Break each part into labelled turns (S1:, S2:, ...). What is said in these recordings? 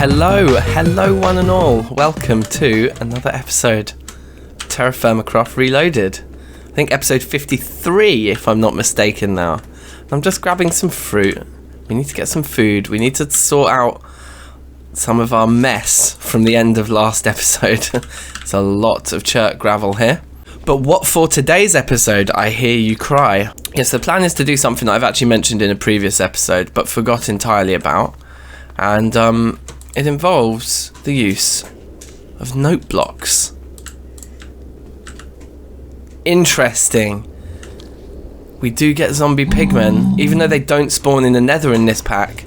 S1: Hello one and all. Welcome to another episode of TerraFirmaCraft Reloaded. I think episode 53 if I'm not mistaken now. I'm just grabbing some fruit. We need to get some food. We need to sort out some of our mess from the end of last episode. There's a lot of chert gravel here. But what for today's episode, I hear you cry. Yes, the plan is to do something that I've actually mentioned in a previous episode but forgot entirely about. And it involves the use of note blocks. Interesting. We do get zombie pigmen, even though they don't spawn in the nether in this pack.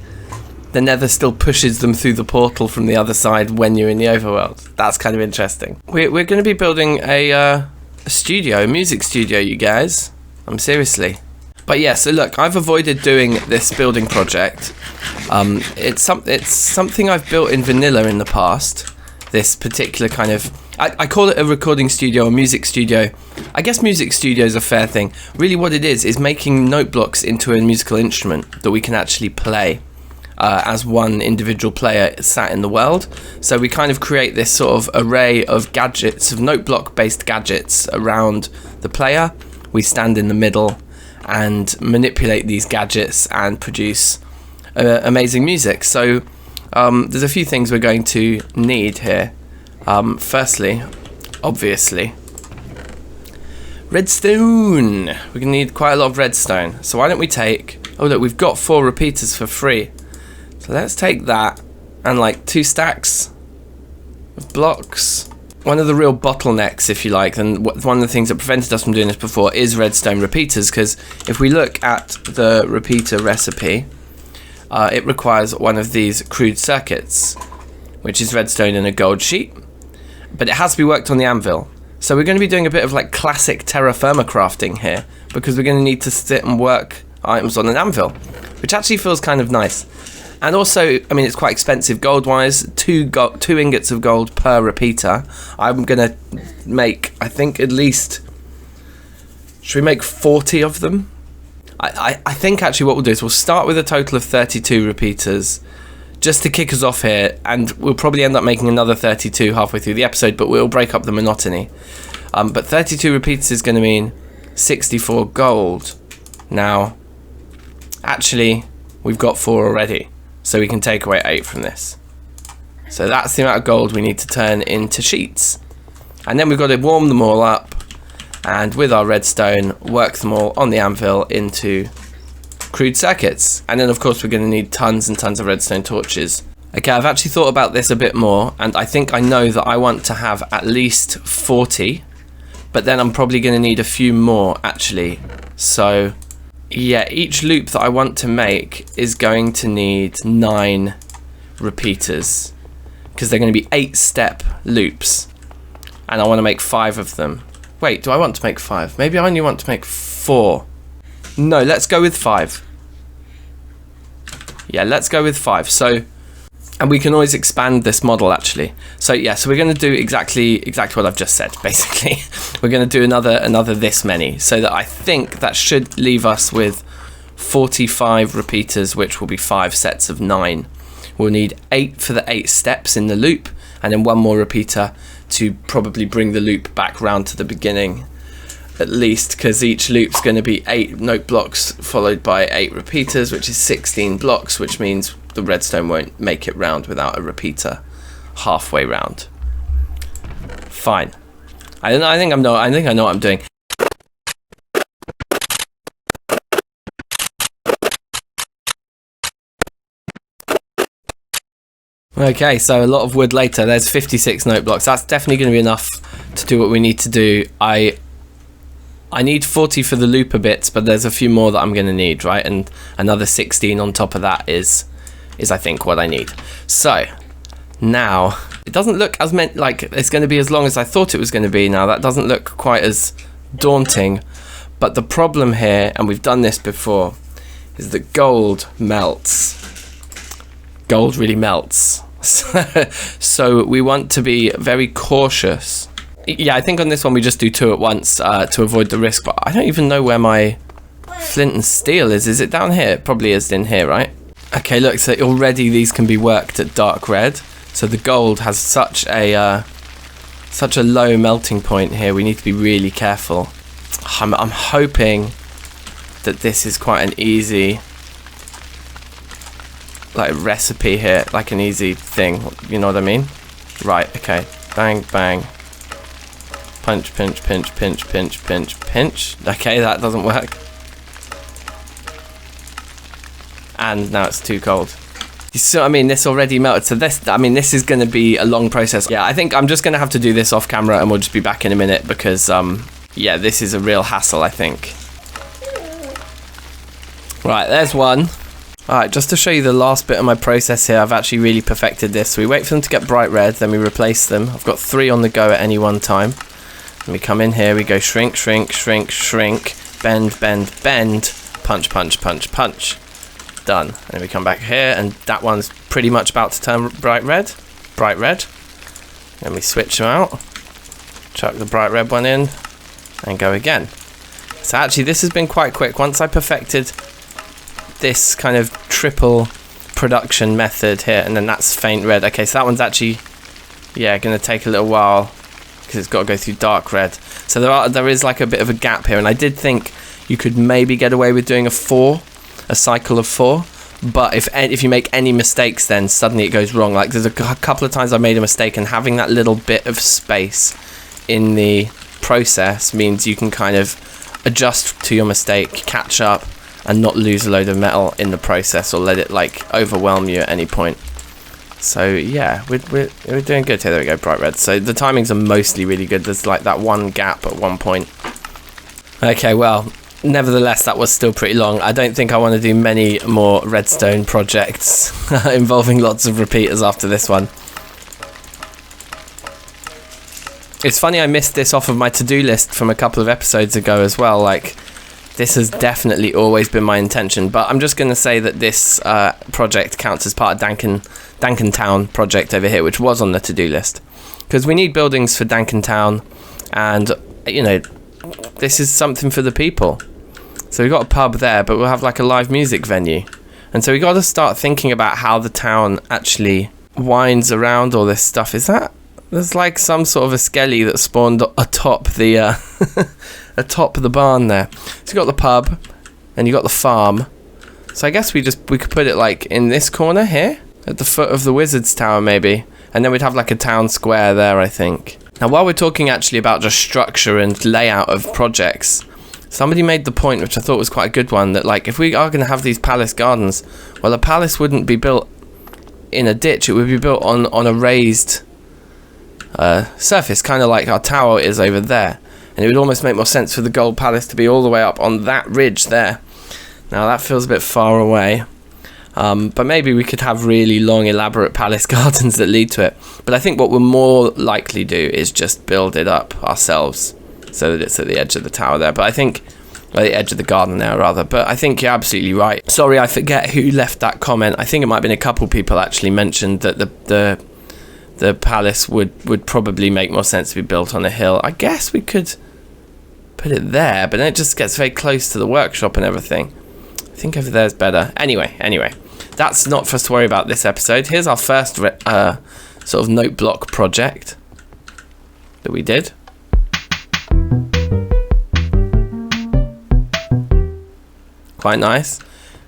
S1: The nether still pushes them through the portal from the other side when you're in the overworld. That's kind of interesting. We're going to be building a studio, a music studio, you guys. Seriously. But yeah, so look, I've avoided doing this building project. It's something I've built in vanilla in the past. This particular kind of, I call it a recording studio or music studio. I guess music studio is a fair thing. Really what it is making note blocks into a musical instrument that we can actually play as one individual player sat in the world. So we kind of create this sort of array of gadgets, of note block based gadgets around the player. We stand in the middle and manipulate these gadgets and produce amazing music. So there's a few things we're going to need here. Firstly, obviously, redstone. We're going to need quite a lot of redstone. So why don't we take, oh look, we've got 4 repeaters for free. So let's take that and like 2 stacks of blocks. One of the real bottlenecks, if you like, and one of the things that prevented us from doing this before is redstone repeaters, because if we look at the repeater recipe, it requires one of these crude circuits, which is redstone in a gold sheet, but it has to be worked on the anvil. So we're going to be doing a bit of like classic terraforma crafting here, because we're going to need to sit and work items on an anvil, which actually feels kind of nice. And also, I mean, it's quite expensive gold-wise. 2 ingots of gold per repeater. I'm going to make, I think, at least... Should we make 40 of them? I think, actually, what we'll do is we'll start with a total of 32 repeaters, just to kick us off here. And we'll probably end up making another 32 halfway through the episode, but we'll break up the monotony. But 32 repeaters is going to mean 64 gold. Now, actually, we've got 4 already. So we can take away 8 from this. So that's the amount of gold we need to turn into sheets. And then we've got to warm them all up. And with our redstone, work them all on the anvil into crude circuits. And then of course we're going to need tons and tons of redstone torches. Okay, I've actually thought about this a bit more. And I think I know that I want to have at least 40. But then I'm probably going to need a few more actually. So... yeah, each loop that I want to make is going to need 9 repeaters, because they're going to be 8-step loops, and I want to make 5 of them. Wait, do I want to make 5? Maybe I only want to make 4. No, let's go with 5. Yeah, let's go with 5. So, and we can always expand this model actually. So yeah, so we're going to do exactly what I've just said. Basically, we're going to do another this many. So that I think that should leave us with 45 repeaters, which will be 5 sets of 9. We'll need 8 for the 8 steps in the loop, and then 1 more repeater to probably bring the loop back round to the beginning, at least, because each loop's going to be 8 note blocks followed by 8 repeaters, which is 16 blocks, which means the redstone won't make it round without a repeater halfway round. Fine. I think I know what I'm doing. Okay, so a lot of wood later. There's 56 note blocks. That's definitely going to be enough to do what we need to do. I need 40 for the looper bits, but there's a few more that I'm going to need, right? And another 16 on top of that is I think what I need. So now it doesn't look as like it's going to be as long as I thought it was going to be. Now that doesn't look quite as daunting, but the problem here, and we've done this before, is that gold melts. Gold really melts. So we want to be very cautious. Yeah, I think on this one we just do 2 at once to avoid the risk, but I don't even know where my flint and steel is. Is it down here? It probably is in here, right? Okay, look, so already these can be worked at dark red. So the gold has such a low melting point here. We need to be really careful. I'm hoping that this is quite an easy like recipe here, like an easy thing. You know what I mean? Right. Okay. Bang, bang. Punch, pinch, pinch, pinch, pinch, pinch, pinch. Okay, that doesn't work. And now it's too cold. So I mean, this already melted. So this, I mean, this is going to be a long process. Yeah, I think I'm just going to have to do this off camera, and we'll just be back in a minute because, yeah, this is a real hassle, I think. Right, there's one. All right, just to show you the last bit of my process here, I've actually really perfected this. So we wait for them to get bright red, then we replace them. I've got 3 on the go at any one time. And we come in here, we go shrink, shrink, shrink, shrink, bend, bend, bend, punch, punch, punch, punch. Done. And then we come back here, and that one's pretty much about to turn bright red. Bright red. Then we switch them out. Chuck the bright red one in, and go again. So actually, this has been quite quick. Once I perfected this kind of triple production method here, and then that's faint red. Okay, so that one's actually, yeah, going to take a little while because it's got to go through dark red. So there is like a bit of a gap here, and I did think you could maybe get away with doing a cycle of 4, but if you make any mistakes, then suddenly it goes wrong. Like there's a couple of times I made a mistake, and having that little bit of space in the process means you can kind of adjust to your mistake, catch up, and not lose a load of metal in the process or let it like overwhelm you at any point. So yeah, we're doing good here. There we go, bright red. So the timings are mostly really good. There's like that one gap at one point. Okay, well, nevertheless, that was still pretty long. I don't think I want to do many more redstone projects involving lots of repeaters after this one. It's funny I missed this off of my to-do list from a couple of episodes ago as well. Like, this has definitely always been my intention, but I'm just going to say that this project counts as part of DankNStein project over here, which was on the to-do list. Because we need buildings for DankNStein, and, you know, this is something for the people. So we've got a pub there, but we'll have like a live music venue. And so we got to start thinking about how the town actually winds around all this stuff. Is that... There's like some sort of a skelly that spawned atop the atop the barn there. So you got the pub, and you got the farm. So I guess we could put it like in this corner here, at the foot of the wizard's tower maybe, and then we'd have like a town square there, I think. Now while we're talking actually about just structure and layout of projects, somebody made the point, which I thought was quite a good one, that like if we are going to have these palace gardens, well, a palace wouldn't be built in a ditch. It would be built on a raised surface, kind of like our tower is over there, and it would almost make more sense for the gold palace to be all the way up on that ridge there. Now that feels a bit far away, but maybe we could have really long elaborate palace gardens that lead to it. But I think what we'll more likely do is just build it up ourselves so that it's at the edge of the tower there. But I think, well, the edge of the garden there rather, but I think you're absolutely right. Sorry, I forget who left that comment. I think it might have been a couple people actually mentioned that the palace would probably make more sense to be built on a hill. I guess we could put it there, but then it just gets very close to the workshop and everything. I think over there is better. Anyway, that's not for us to worry about this episode. Here's our first sort of note block project that we did. Quite nice.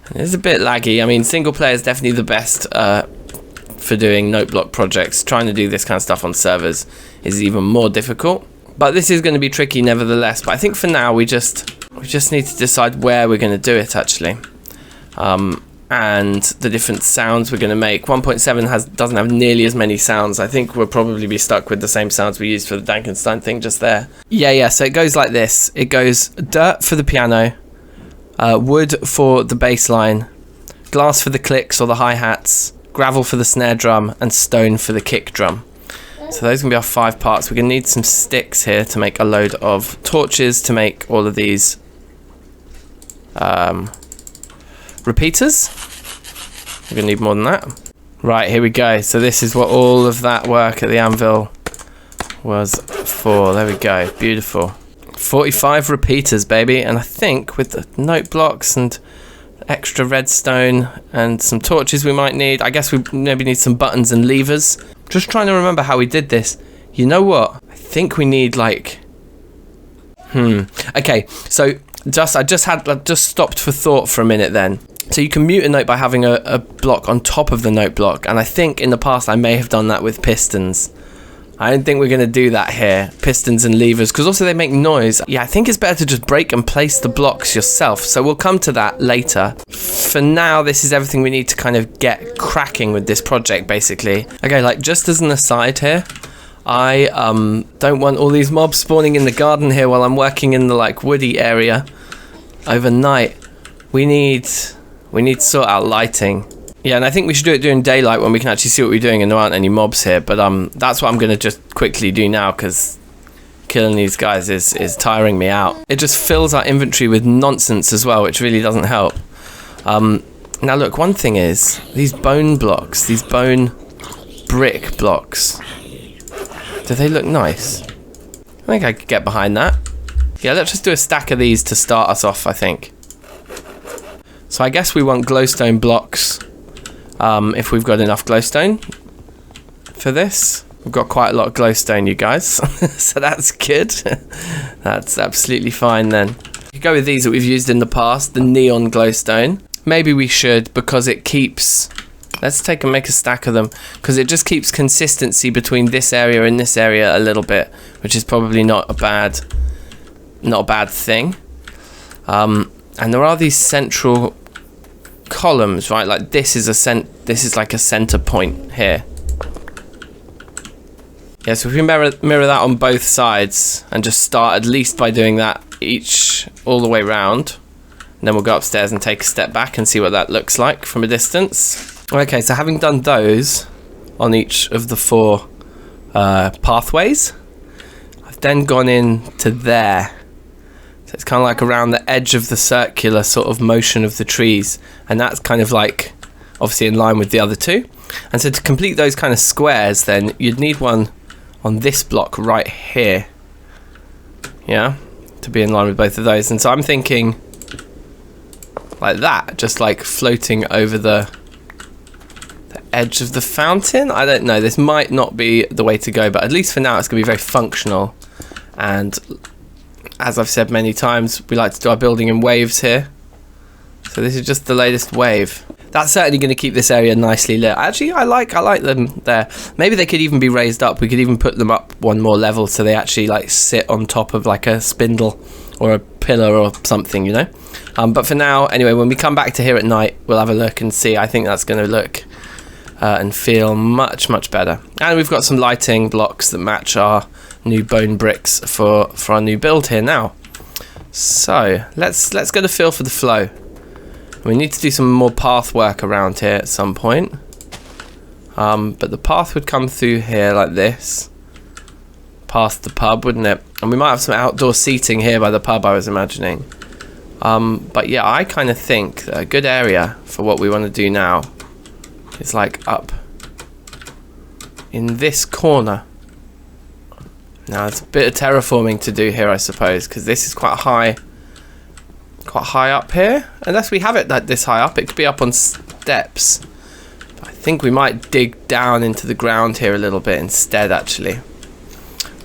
S1: And it's a bit laggy. I mean, single player is definitely the best for doing note block projects. Trying to do this kind of stuff on servers is even more difficult, but this is going to be tricky nevertheless. But I think for now we just need to decide where we're going to do it actually, and the different sounds we're going to make. 1.7 doesn't have nearly as many sounds. I think we'll probably be stuck with the same sounds we used for the DankNStein thing just there. Yeah, so it goes like this. It goes dirt for the piano, wood for the bass line, glass for the clicks or the hi-hats, gravel for the snare drum, and stone for the kick drum. So those are going to be our 5 parts. We're going to need some sticks here to make a load of torches to make all of these repeaters. We're going to need more than that. Right, here we go. So this is what all of that work at the anvil was for. There we go. Beautiful. 45 repeaters, baby. And I think with the note blocks and extra redstone and some torches we might need. I guess we maybe need some buttons and levers. Just trying to remember how we did this. You know what? I think we need like... Okay, so I just stopped for thought for a minute then. So you can mute a note by having a block on top of the note block. And I think in the past I may have done that with pistons. I don't think we're going to do that here. Pistons and levers, because also they make noise. Yeah, I think it's better to just break and place the blocks yourself. So we'll come to that later. For now, this is everything we need to kind of get cracking with this project, basically. Okay, like just as an aside here, I don't want all these mobs spawning in the garden here while I'm working in the like woody area overnight. We need to sort out lighting. Yeah, and I think we should do it during daylight when we can actually see what we're doing and there aren't any mobs here. But that's what I'm going to just quickly do now, because killing these guys is tiring me out. It just fills our inventory with nonsense as well, which really doesn't help. Now look, one thing is, these bone blocks, these bone brick blocks, do they look nice? I think I could get behind that. Yeah, let's just do a stack of these to start us off, I think. So I guess we want glowstone blocks. If we've got enough glowstone for this. We've got quite a lot of glowstone, you guys. So that's good. That's absolutely fine then. We could go with these that we've used in the past, the neon glowstone. Maybe we should, because it keeps... Let's take and make a stack of them, because it just keeps consistency between this area and this area a little bit, which is probably not a bad thing. And there are these central columns, right? Like this is like a center point here. Yeah, so if we mirror that on both sides and just start at least by doing that each all the way around, and then we'll go upstairs and take a step back and see what that looks like from a distance. Okay, so having done those on each of the 4 pathways, I've then gone into there. So it's kind of like around the edge of the circular sort of motion of the trees. And that's kind of like, obviously in line with the other 2. And so to complete those kind of squares, then you'd need one on this block right here. Yeah, to be in line with both of those. And so I'm thinking like that, just like floating over the edge of the fountain. I don't know, this might not be the way to go, but at least for now it's going to be very functional. And as I've said many times, we like to do our building in waves here. So this is just the latest wave. That's certainly going to keep this area nicely lit. Actually, I like them there. Maybe they could even be raised up. We could even put them up one more level so they actually like sit on top of like a spindle or a pillar or something, you know. But for now, anyway, when we come back to here at night, we'll have a look and see. I think that's going to look and feel much better. And we've got some lighting blocks that match our new bone bricks for our new build here now. So let's get a feel for the flow. We need to do some more path work around here at some point. But the path would come through here like this, past the pub, wouldn't it? And we might have some outdoor seating here by the pub, I was imagining. But yeah, I kind of think that a good area for what we want to do now is like up in this corner. Now it's a bit of terraforming to do here, I suppose, because this is quite high up here. Unless we have it like this high up, it could be up on steps. But I think we might dig down into the ground here a little bit instead, actually.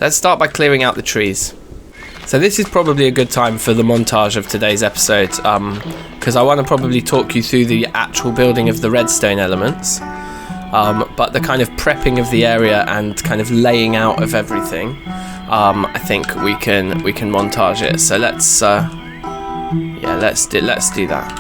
S1: Let's start by clearing out the trees. So this is probably a good time for the montage of today's episode, because I want to probably talk you through the actual building of the redstone elements, but the kind of prepping of the area and kind of laying out of everything, I think we can montage it. So let's do that.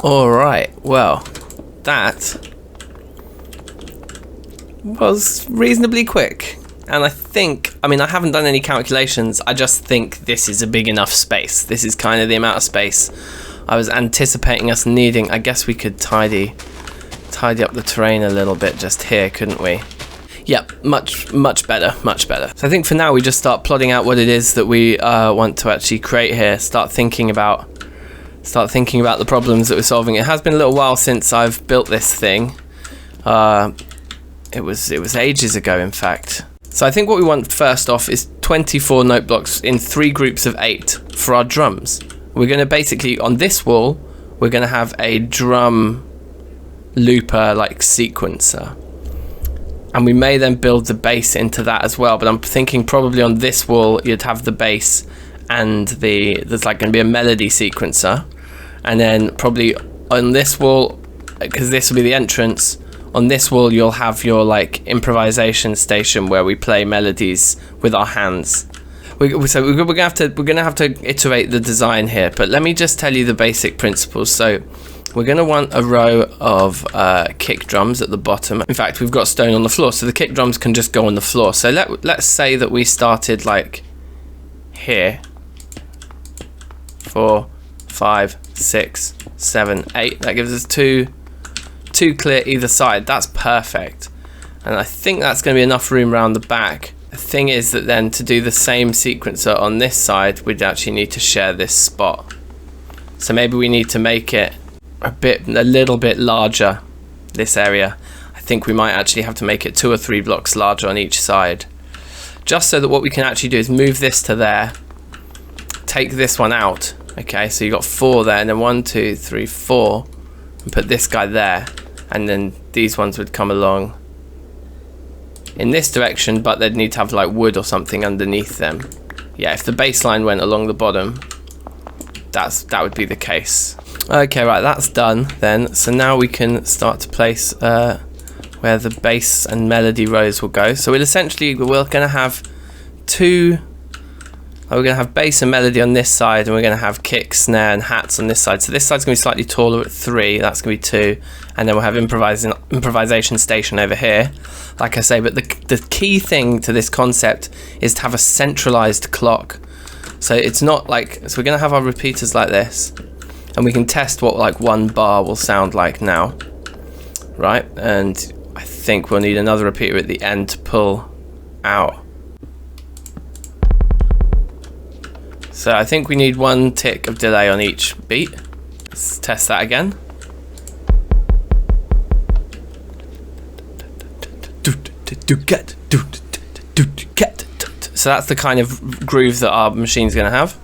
S1: Alright, well, that was reasonably quick. And I think, I mean, I haven't done any calculations, I just think this is a big enough space. This is kind of the amount of space I was anticipating us needing. I guess we could tidy up the terrain a little bit just here, couldn't we? Yep, much better. So I think for now we just start plotting out what it is that we want to actually create here. Start thinking about the problems that we're solving. It has been a little while since I've built this thing. It was ages ago, in fact. So I think what we want first off is 24 note blocks in 3 groups of 8 for our drums. We're going to basically, on this wall, we're going to have a drum looper like sequencer. And we may then build the bass into that as well, but I'm thinking probably on this wall you'd have the bass and there's like going to be a melody sequencer. And then probably on this wall, because this will be the entrance, on this wall you'll have your like improvisation station where we play melodies with our hands. So we're gonna have to iterate the design here, but let me just tell you the basic principles. So we're gonna want a row of kick drums at the bottom. In fact, we've got stone on the floor, so the kick drums can just go on the floor. So let's say that we started like here. 4, 5, 6, 7, 8. That gives us two clear either side. That's perfect. And I think that's going to be enough room around the back. The thing is that then to do the same sequencer on this side, we'd actually need to share this spot. So maybe we need to make it a little bit larger, this area. I think we might actually have to make it 2 or 3 blocks larger on each side. Just so that what we can actually do is move this to there, take this one out. Okay, so you got 4 there, and then 1, 2, 3, 4, and put this guy there, and then these ones would come along in this direction, but they'd need to have like wood or something underneath them. Yeah, if the bass line went along the bottom, that would be the case. Okay, right, that's done then. So now we can start to place where the bass and melody rows will go. So we're going to have we're going to have bass and melody on this side, and we're going to have kick, snare, and hats on this side. So this side's going to be slightly taller at 3, that's going to be 2, and then we'll have improvisation station over here, like I say. But the key thing to this concept is to have a centralized clock. So it's not like, so we're going to have our repeaters like this, and we can test what like 1 bar will sound like now, right? And I think we'll need another repeater at the end to pull out. So I think we need 1 tick of delay on each beat. Let's test that again. So that's the kind of groove that our machine's going to have.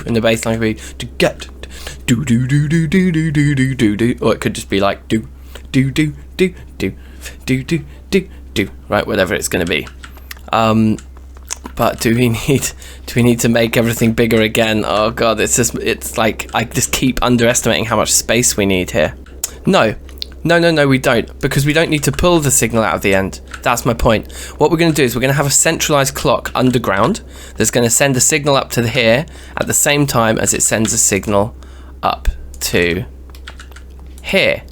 S1: And the bass line will be, or it could just be like do. Right, whatever it's going to be. But do we need to make everything bigger again? Oh god, it's like I just keep underestimating how much space we need here. No, we don't, because we don't need to pull the signal out of the end. That's my point. What we're going to do is we're going to have a centralized clock underground that's going to send a signal up to here at the same time as it sends a signal up to here,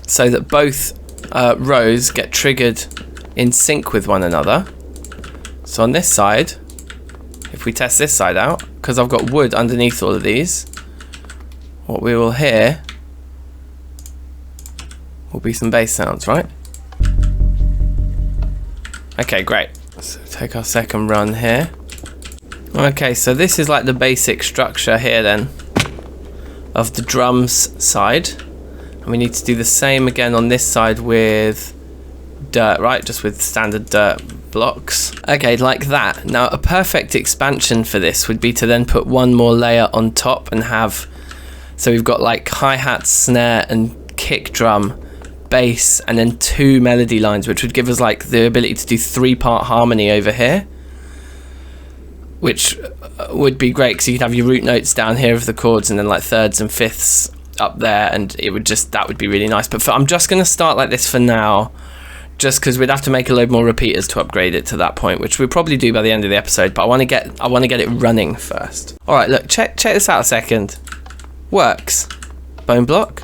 S1: so that both rows get triggered in sync with one another. So on this side, if we test this side out, because I've got wood underneath all of these, what we will hear will be some bass sounds, right? Okay, great. So take our second run here. Okay, so this is like the basic structure here then of the drums side. And we need to do the same again on this side with dirt, right? Just with standard dirt blocks. Okay, like that. Now, a perfect expansion for this would be to then put 1 more layer on top and have, so we've got like hi-hat, snare, and kick drum, bass, and then 2 melody lines, which would give us like the ability to do 3-part harmony over here, which would be great, because you could have your root notes down here of the chords, and then like thirds and fifths up there, and it would just, that would be really nice. But I'm just going to start like this for now, just because we'd have to make a load more repeaters to upgrade it to that point, which we'll probably do by the end of the episode, but I want to get it running first. Alright, look, check this out a second. Works. Bone block?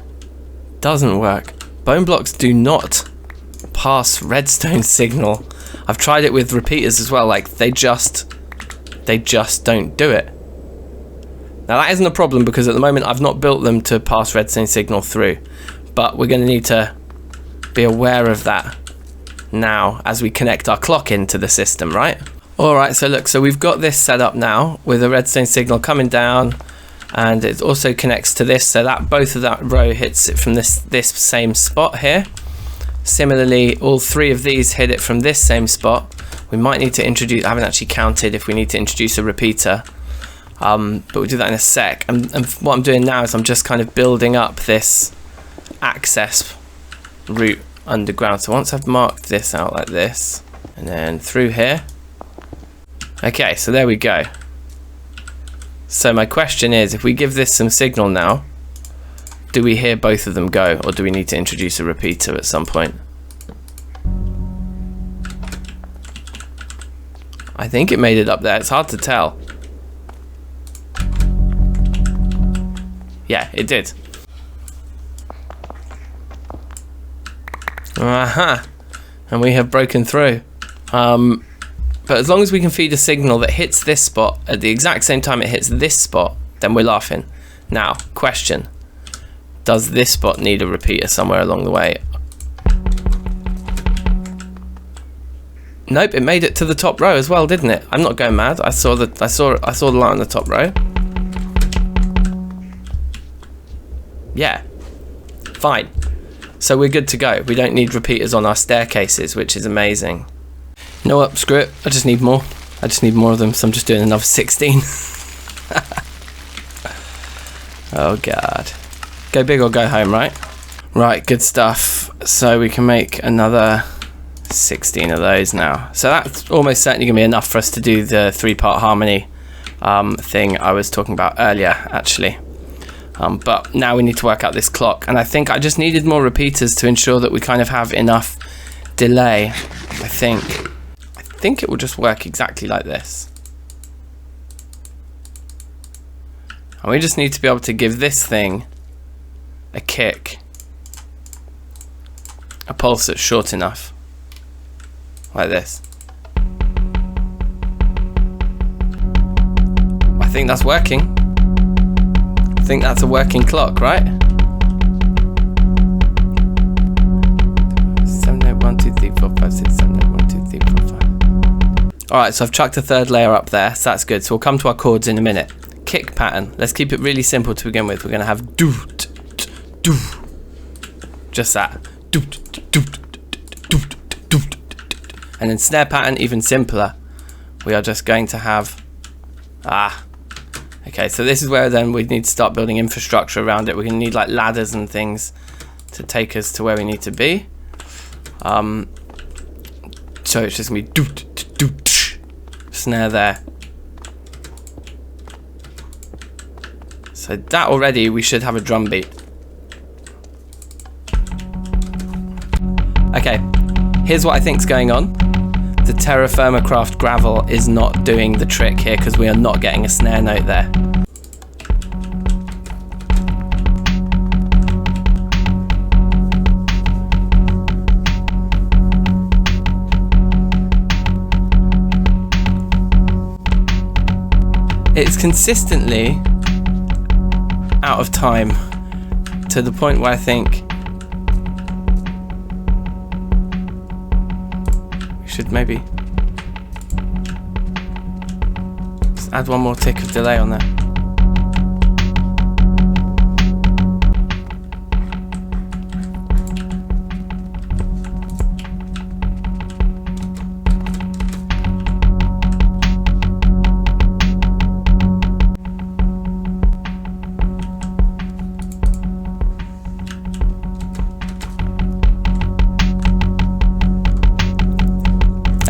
S1: Doesn't work. Bone blocks do not pass redstone signal. I've tried it with repeaters as well, like they just don't do it. Now that isn't a problem because at the moment I've not built them to pass redstone signal through, but we're going to need to be aware of that now as we connect our clock into the system, right? Alright, so look, so we've got this set up now with a redstone signal coming down, and it also connects to this, so that both of that row hits it from this same spot here. Similarly, all three of these hit it from this same spot. We might need to introduce, I haven't actually counted if we need to introduce a repeater, but we'll do that in a sec. And what I'm doing now is I'm just kind of building up this access route underground. So once I've marked this out like this, and then through here. Okay, so there we go. So my question is, if we give this some signal now, do we hear both of them go, or do we need to introduce a repeater at some point? I think it made it up there. It's hard to tell. Yeah, it did. Aha! And we have broken through. But as long as we can feed a signal that hits this spot at the exact same time it hits this spot, then we're laughing. Now, question. Does this spot need a repeater somewhere along the way? Nope, it made it to the top row as well, didn't it? I'm not going mad. I saw the light on the top row. Yeah. Fine. So we're good to go. We don't need repeaters on our staircases, which is amazing. You know what? Screw it. I just need more. I just need more of them, so I'm just doing another 16. Oh god. Go big or go home, right? Right, good stuff. So we can make another 16 of those now. So that's almost certainly going to be enough for us to do the 3-part harmony thing I was talking about earlier, actually. But now we need to work out this clock. And I think I just needed more repeaters to ensure that we kind of have enough delay, I think it will just work exactly like this. And we just need to be able to give this thing a kick, a pulse that's short enough, like this. I think that's working. I think that's a working clock, right? 7, 8, 1, 2, 3, 4, 5, 6, 7, 8, 1, 2, 3, 4, 5. Alright, so I've chucked a third layer up there, so that's good. So we'll come to our chords in a minute. Kick pattern. Let's keep it really simple to begin with. We're going to have do, do, just that. Do, do, do, do, do. And then snare pattern, even simpler. We are just going to have okay, so this is where then we need to start building infrastructure around it. We're going to need like ladders and things to take us to where we need to be. So it's just going to be do, do, do, snare there. So that already, we should have a drum beat. Okay, here's what I think's going on. The TerraFirmaCraft gravel is not doing the trick here because we are not getting a snare note there. It's consistently out of time to the point where I think we should maybe just add one more tick of delay on there.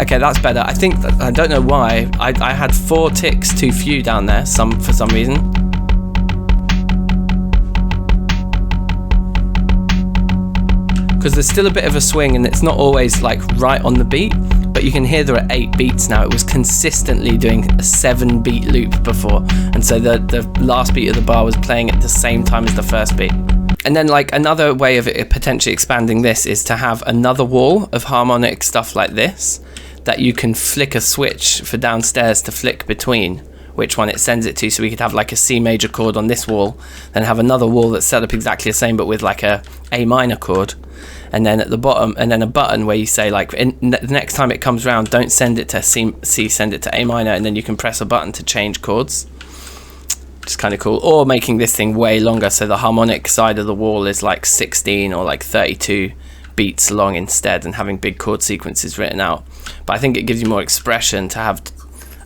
S1: Okay, that's better. I think that, I don't know why. I had 4 ticks too few down there for some reason. because there's still a bit of a swing and it's not always like right on the beat, but you can hear there are 8 beats now. It was consistently doing a 7-beat loop before, and so the last beat of the bar was playing at the same time as the first beat. And then like another way of it potentially expanding this is to have another wall of harmonic stuff like this that you can flick a switch for downstairs to flick between which one it sends it to. So we could have like a C major chord on this wall, then have another wall that's set up exactly the same but with like a A minor chord, and then at the bottom, and then a button where you say like the next time it comes round, don't send it to C, send it to A minor, and then you can press a button to change chords. Which is kind of cool. Or making this thing way longer, so the harmonic side of the wall is like 16 or like 32 beats long instead, and having big chord sequences written out. But I think it gives you more expression to have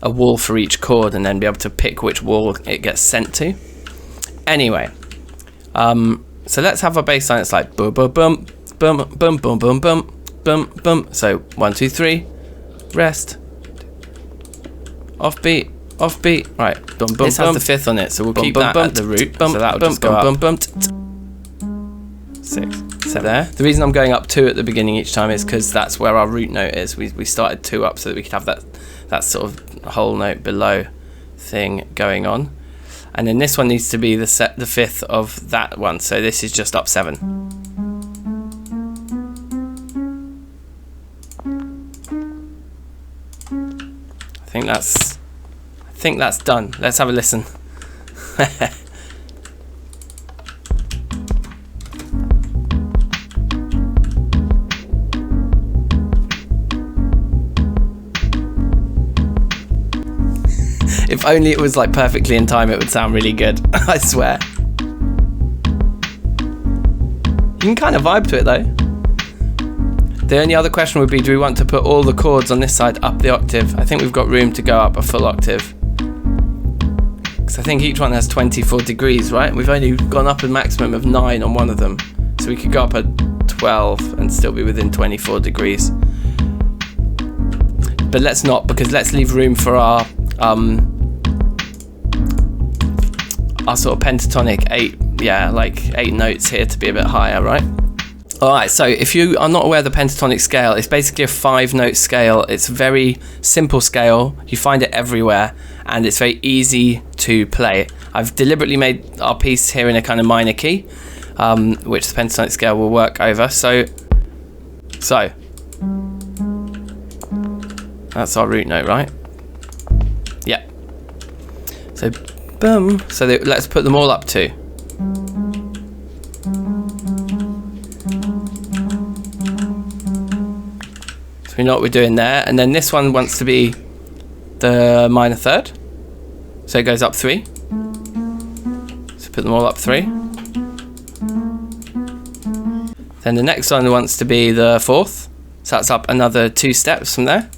S1: a wall for each chord and then be able to pick which wall it gets sent to. Anyway, so let's have a bass line that's like boom boom boom boom boom boom boom boom boom boom. So 1 2 3, rest, offbeat, offbeat, right. Boom, boom, this has the 5th on it, so we'll keep that at the root. So that'll just go up 6, 7 there. The reason I'm going up 2 at the beginning each time is because that's where our root note is. We started 2 up so that we could have that sort of whole note below thing going on. And then this one needs to be the 5th of that one, so this is just up 7. I think that's done. Let's have a listen. If only it was like perfectly in time, it would sound really good. I swear. You can kind of vibe to it though. The only other question would be, do we want to put all the chords on this side up the octave? I think we've got room to go up a full octave. Because I think each one has 24 degrees, right? We've only gone up a maximum of 9 on one of them. So we could go up at 12 and still be within 24 degrees. But let's not, because let's leave room for our sort of pentatonic 8 notes here to be a bit higher, right? Alright, so if you are not aware of the pentatonic scale, it's basically a 5-note scale. It's a very simple scale, you find it everywhere, and it's very easy to play. I've deliberately made our piece here in a kind of minor key, which the pentatonic scale will work over. So that's our root note, right? Yeah. So boom. So let's put them all up too. So we know what we're doing there, and then this one wants to be the minor 3rd, so it goes up 3. So put them all up 3. Then the next one wants to be the 4th, so that's up another 2 steps from there.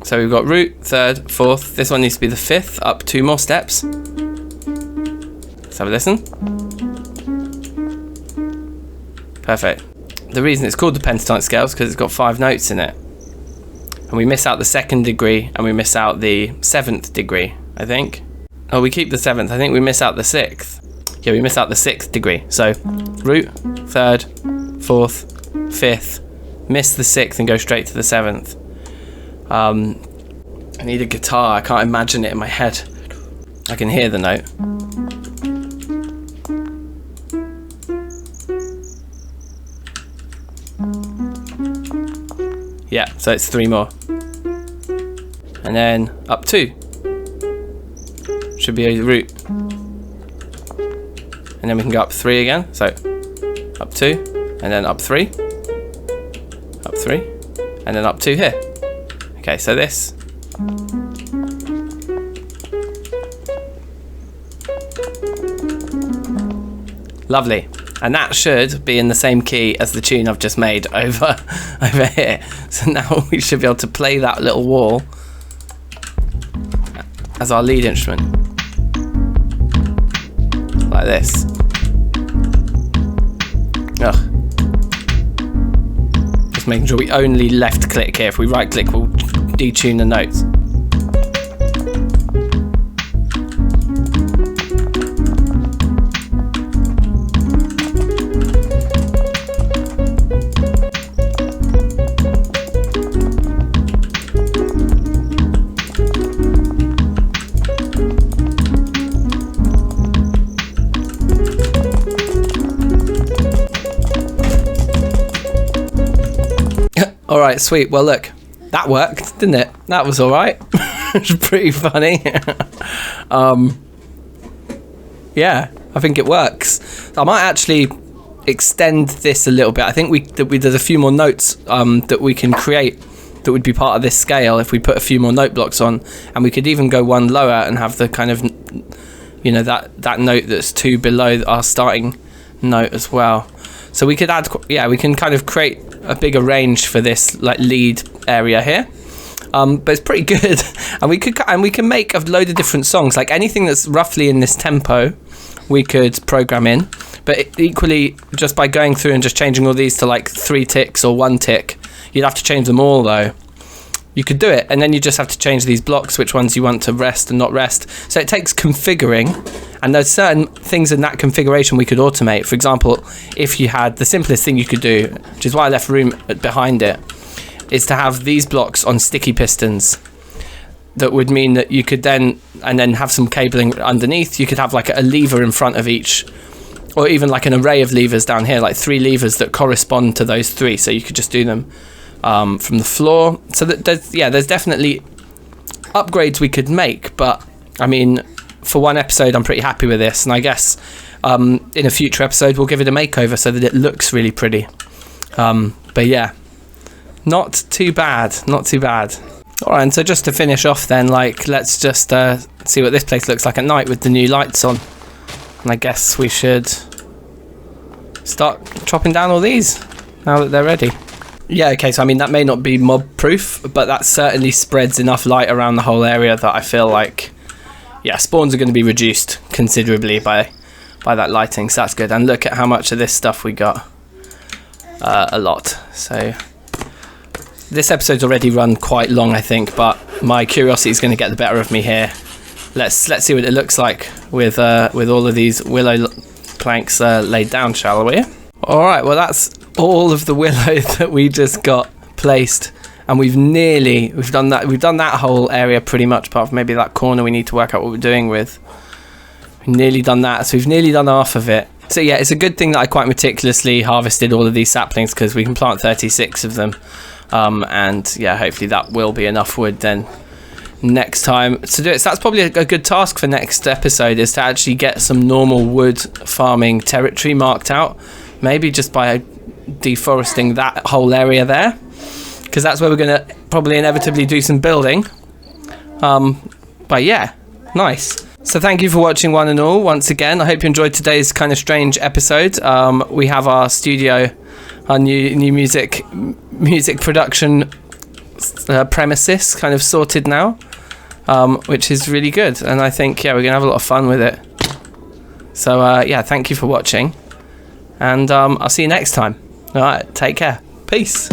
S1: So we've got root, 3rd, 4th. This one needs to be the 5th, up 2 more steps. Let's have a listen. Perfect. The reason it's called the pentatonic scale is because it's got 5 notes in it. And we miss out the 2nd degree and we miss out the 7th degree, I think. Oh, we keep the 7th. I think we miss out the 6th. Yeah, we miss out the 6th degree. So root, 3rd, 4th, 5th, miss the 6th and go straight to the 7th. I need a guitar. I can't imagine it in my head. I can hear the note. Yeah, so it's 3 more. And then up 2. Should be a root. And then we can go up 3 again. So up 2, and then up 3. Up 3, and then up 2 here. Okay, so this. Lovely. And that should be in the same key as the tune I've just made over here. So now we should be able to play that little wall as our lead instrument. Like this. Ugh. Just making sure we only left click here. If we right click, we'll detune the notes. All right, sweet. Well, look, that worked, didn't it? That was all right. It was pretty funny. Yeah, I think it works. I might actually extend this a little bit. I think there's a few more notes that we can create that would be part of this scale if we put a few more note blocks on, and we could even go one lower and have the kind of, you know, that note that's 2 below our starting note as well. So we could add, yeah, we can kind of create a bigger range for this like lead area here. But it's pretty good, and we can make a load of different songs. Like anything that's roughly in this tempo, we could program in. But equally, just by going through and just changing all these to like 3 ticks or 1 tick, you'd have to change them all though. You could do it, and then you just have to change these blocks, which ones you want to rest and not rest. So it takes configuring, and there's certain things in that configuration we could automate. For example, if you had the simplest thing you could do, which is why I left room behind it, is to have these blocks on sticky pistons. That would mean that you could then have some cabling underneath. You could have like a lever in front of each, or even like an array of levers down here, like 3 levers that correspond to those 3. So you could just do them from the floor. So that there's definitely upgrades we could make. But I mean, for one episode, I'm pretty happy with this, and I guess in a future episode we'll give it a makeover so that it looks really pretty. But yeah, not too bad. Alright, and so just to finish off then, like, let's just see what this place looks like at night with the new lights on. And I guess we should start chopping down all these now that they're ready. Yeah, okay, so I mean, that may not be mob proof, but that certainly spreads enough light around the whole area that I feel like, yeah, spawns are going to be reduced considerably by that lighting, so that's good. And look at how much of this stuff we got. A lot. So this episode's already run quite long, I think, but my curiosity is going to get the better of me here. Let's see what it looks like with all of these willow planks laid down, shall we? All right, well, that's all of the willow that we just got placed, and we've done that whole area pretty much, apart from maybe that corner we need to work out what we're doing with. We've nearly done that, so we've nearly done half of it. So yeah, it's a good thing that I quite meticulously harvested all of these saplings, because we can plant 36 of them. And yeah, hopefully that will be enough wood then next time to do it. So that's probably a good task for next episode, is to actually get some normal wood farming territory marked out, maybe just by deforesting that whole area there, because that's where we're going to probably inevitably do some building. But yeah, nice. So thank you for watching, one and all, once again. I hope you enjoyed today's kind of strange episode. We have our studio, our new music production premises kind of sorted now, which is really good, and I think, yeah, we're gonna have a lot of fun with it. So yeah, thank you for watching, and I'll see you next time. All right, take care. Peace.